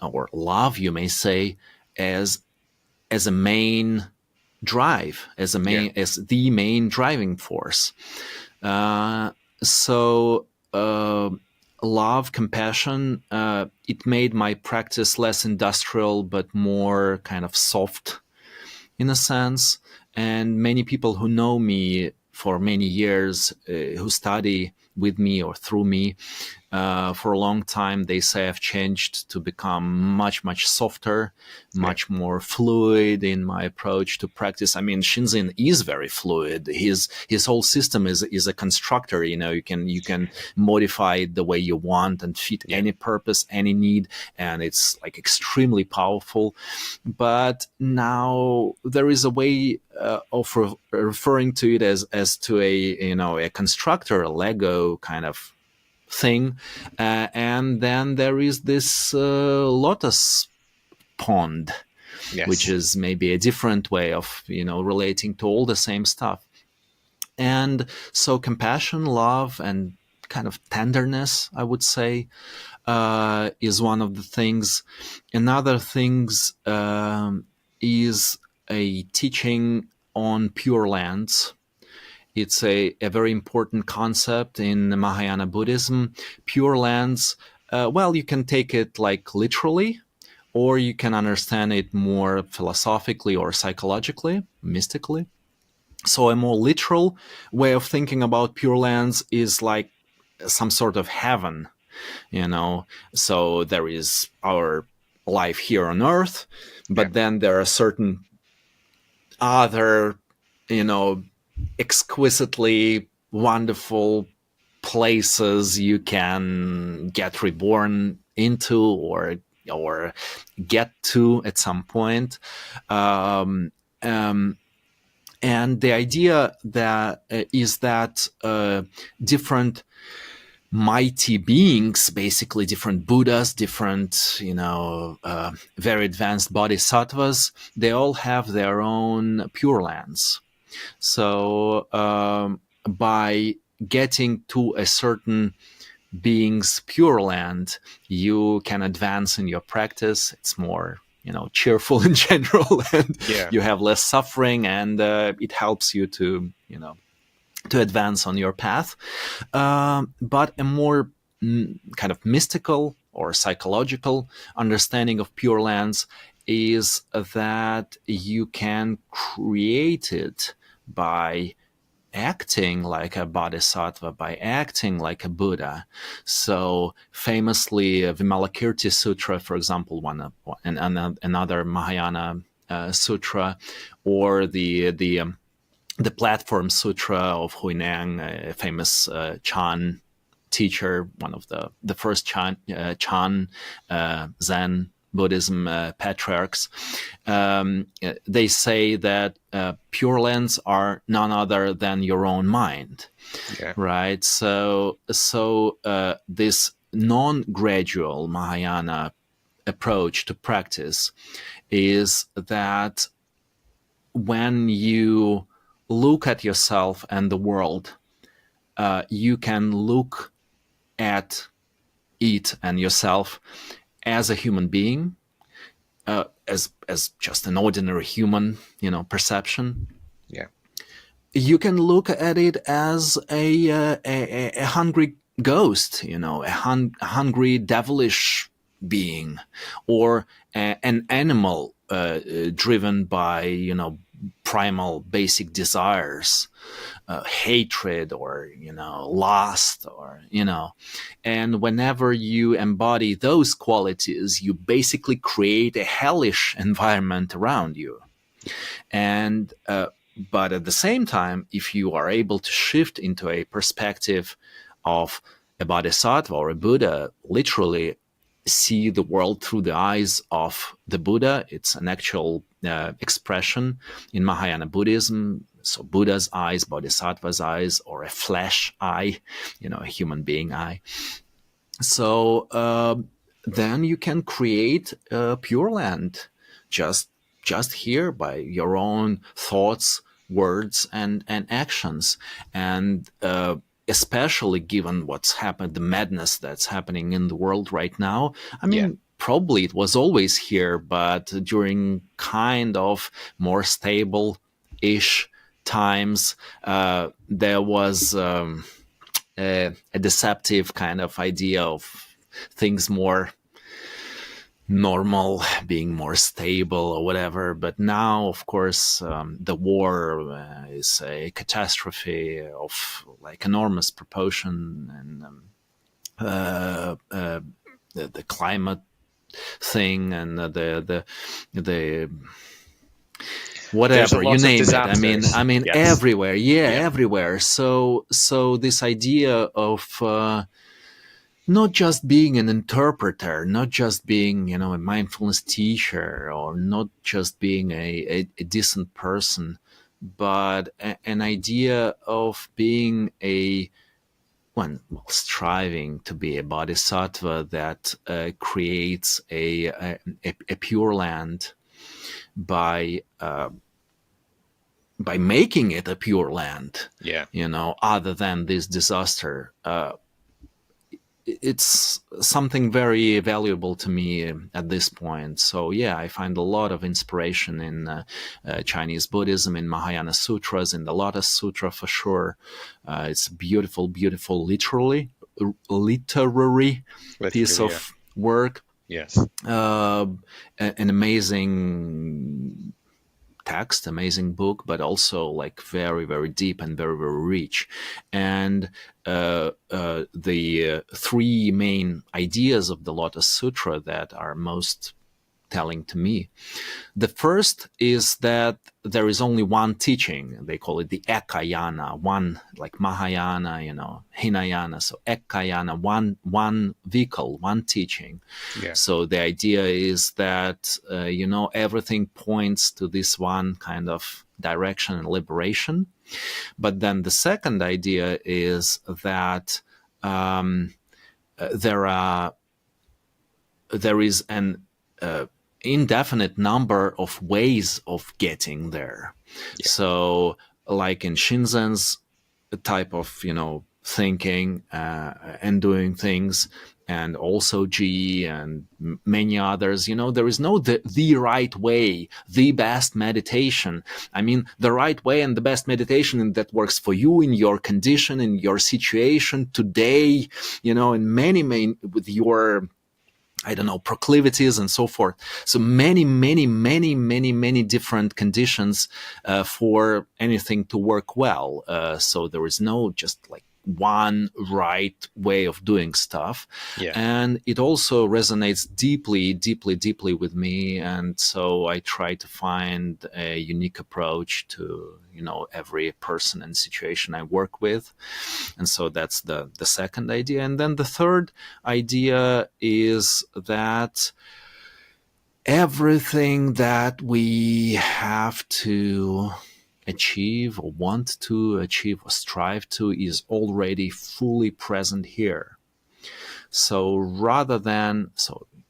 or love, you may say, as a main drive, as the main driving force. So love, compassion, it made my practice less industrial but more kind of soft in a sense. And many people who know me for many years, who study with me or through me, for a long time, they say I've changed to become much, much softer, much more fluid in my approach to practice. I mean, Shinzen is very fluid. His whole system is a constructor. You can modify it the way you want and fit any purpose, any need, and it's like extremely powerful. But now there is a way of referring to it as to a constructor, a Lego kind of thing, and then there is this lotus pond, which is maybe a different way of relating to all the same stuff. And so compassion, love, and kind of tenderness, I would say, is one of the things. Another things is a teaching on Pure Lands. It's a very important concept in Mahayana Buddhism. Pure Lands, well, you can take it like literally, or you can understand it more philosophically or psychologically, mystically. So a more literal way of thinking about Pure Lands is like some sort of heaven, So there is our life here on Earth, but then there are certain other, exquisitely wonderful places you can get reborn into or get to at some point. And the idea that is that different mighty beings, basically different Buddhas, different, very advanced bodhisattvas, they all have their own Pure Lands. So by getting to a certain being's Pure Land, you can advance in your practice. It's more, cheerful in general, and you have less suffering, and it helps you to, to advance on your path. But a more kind of mystical or psychological understanding of Pure Lands is that you can create it by acting like a bodhisattva, by acting like a Buddha. So famously, Vimalakirti Sutra, for example, another Mahayana sutra, or the Platform Sutra of Huineng, a famous Chan teacher, one of the first Chan Zen Buddhism patriarchs. They say that Pure Lands are none other than your own mind, right? So this non-gradual Mahayana approach to practice is that when you look at yourself and the world, you can look at it and yourself as a human being, as just an ordinary human, perception. Yeah. You can look at it as a hungry ghost, a hungry devilish being, or an animal driven by primal basic desires, hatred, or lust, or and whenever you embody those qualities, you basically create a hellish environment around you. And but at the same time, if you are able to shift into a perspective of a bodhisattva or a Buddha, literally see the world through the eyes of the Buddha. It's an actual expression in Mahayana Buddhism. So Buddha's eyes, Bodhisattva's eyes, or a flesh eye, a human being eye. So then you can create a Pure Land just here by your own thoughts, words, and actions. And especially given what's happened, the madness that's happening in the world right now. I mean, probably it was always here, but during kind of more stable-ish times, there was a deceptive kind of idea of things more normal, being more stable or whatever. But now, of course, the war is a catastrophe of like enormous proportion, and the climate thing and the There's a whatever you lot of name it. disasters. Yes. Everywhere, yeah, Yeah. everywhere. So this idea of not just being an interpreter, not just being a mindfulness teacher, or not just being a decent person, but an idea of being striving to be a bodhisattva that creates a pure land by making it a pure land, Yeah. other than this disaster. It's something very valuable to me at this point. So yeah, I find a lot of inspiration in Chinese Buddhism, in Mahayana sutras, in the Lotus Sutra for sure. It's a beautiful, beautiful, literary piece Literally, yeah. of work. Yes. An amazing text, amazing book, but also like very, very deep and very, very rich. And the three main ideas of the Lotus Sutra that are most telling to me. The first is that there is only one teaching. They call it the Ekayana, one, like Mahayana, Hinayana. So Ekayana, one vehicle, one teaching. Yeah. So the idea is that, everything points to this one kind of direction and liberation. But then the second idea is that there is an indefinite number of ways of getting there. Yeah. So like in Shinzen's type of, thinking and doing things, and also Zhiyi and many others, there is no the right way, the best meditation. I mean, the right way and the best meditation that works for you in your condition, in your situation today, in many with your proclivities and so forth. So many different conditions for anything to work well. So there is no just like one right way of doing stuff. Yeah. And it also resonates deeply with me. And so I try to find a unique approach to, every person and situation I work with. And so that's the second idea. And then the third idea is that everything that we have to achieve or want to achieve or strive to is already fully present here. So rather than,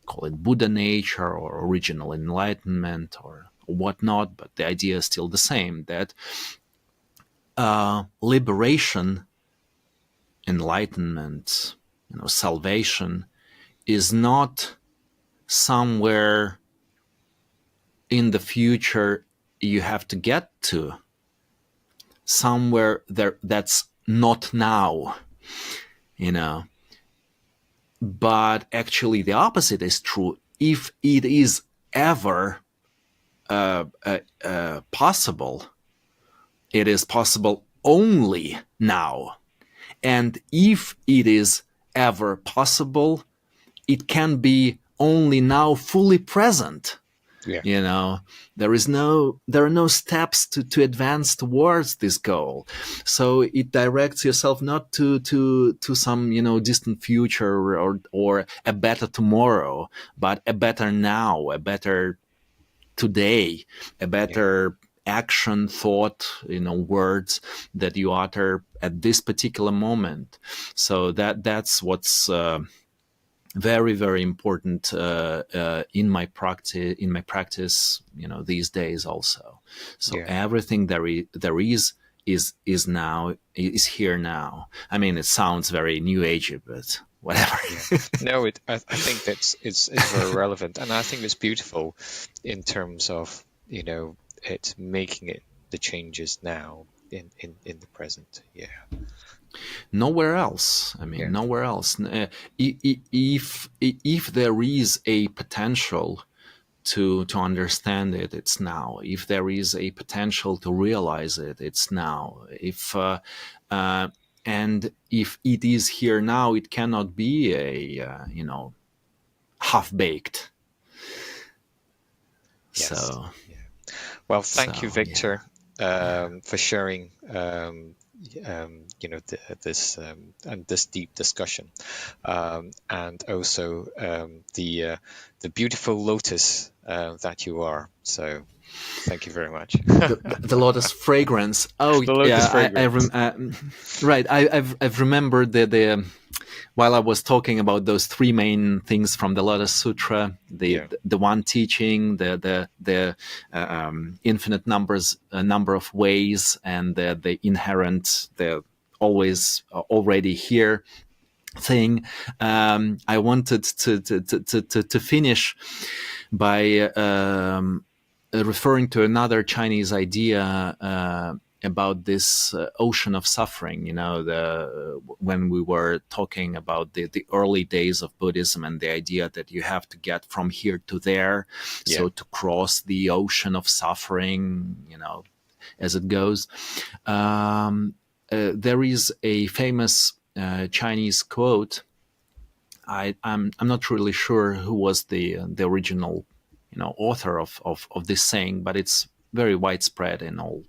call it Buddha nature or original enlightenment or whatnot, but the idea is still the same, that liberation, enlightenment, salvation is not somewhere in the future you have to get to, somewhere there that's not now, but actually the opposite is true. If it is ever possible, it is possible only now. And if it is ever possible, it can be only now fully present. Yeah. There are no steps to advance towards this goal. So it directs yourself not to some, distant future or a better tomorrow, but a better now, a better today, a better action, thought, words that you utter at this particular moment. So that's what's very, very important in my practice, these days also. So everything there is now, is here now. I mean, it sounds very new agey, but whatever. No, I think it's very relevant, and I think it's beautiful in terms of it's making it the changes now in the present. Nowhere else. Nowhere else. If there is a potential to understand it, it's now. If there is a potential to realize it, it's now. and if it is here now, it cannot be a half-baked. Yes. So, yeah. Well, thank you, Victor, for sharing this deep discussion, and also the beautiful lotus that you are. So thank you very much. the lotus fragrance. Oh, the lotus fragrance. I've remembered the while I was talking about those three main things from the Lotus Sutra, the one teaching, the infinite number of ways, and the inherent, the always already here thing. I wanted to finish by referring to another Chinese idea about this ocean of suffering. When we were talking about the early days of Buddhism and the idea that you have to get from here to there, so to cross the ocean of suffering, as it goes. There is a famous Chinese quote. I'm not really sure who was the original author of this saying, but it's very widespread in all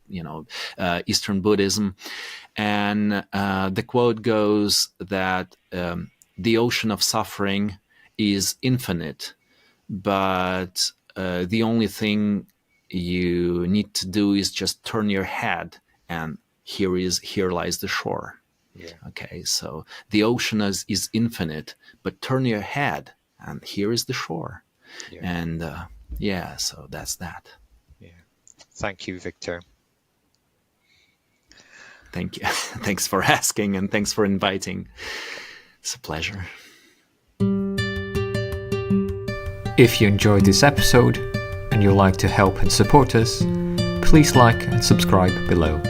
Eastern Buddhism, and the quote goes that the ocean of suffering is infinite, but the only thing you need to do is just turn your head, and here lies the shore. Okay, so the ocean is infinite, but turn your head, and here is the shore. And so that's that. Thank you, Victor. Thank you. Thanks for asking, and thanks for inviting. It's a pleasure. If you enjoyed this episode and you'd like to help and support us, please like and subscribe below.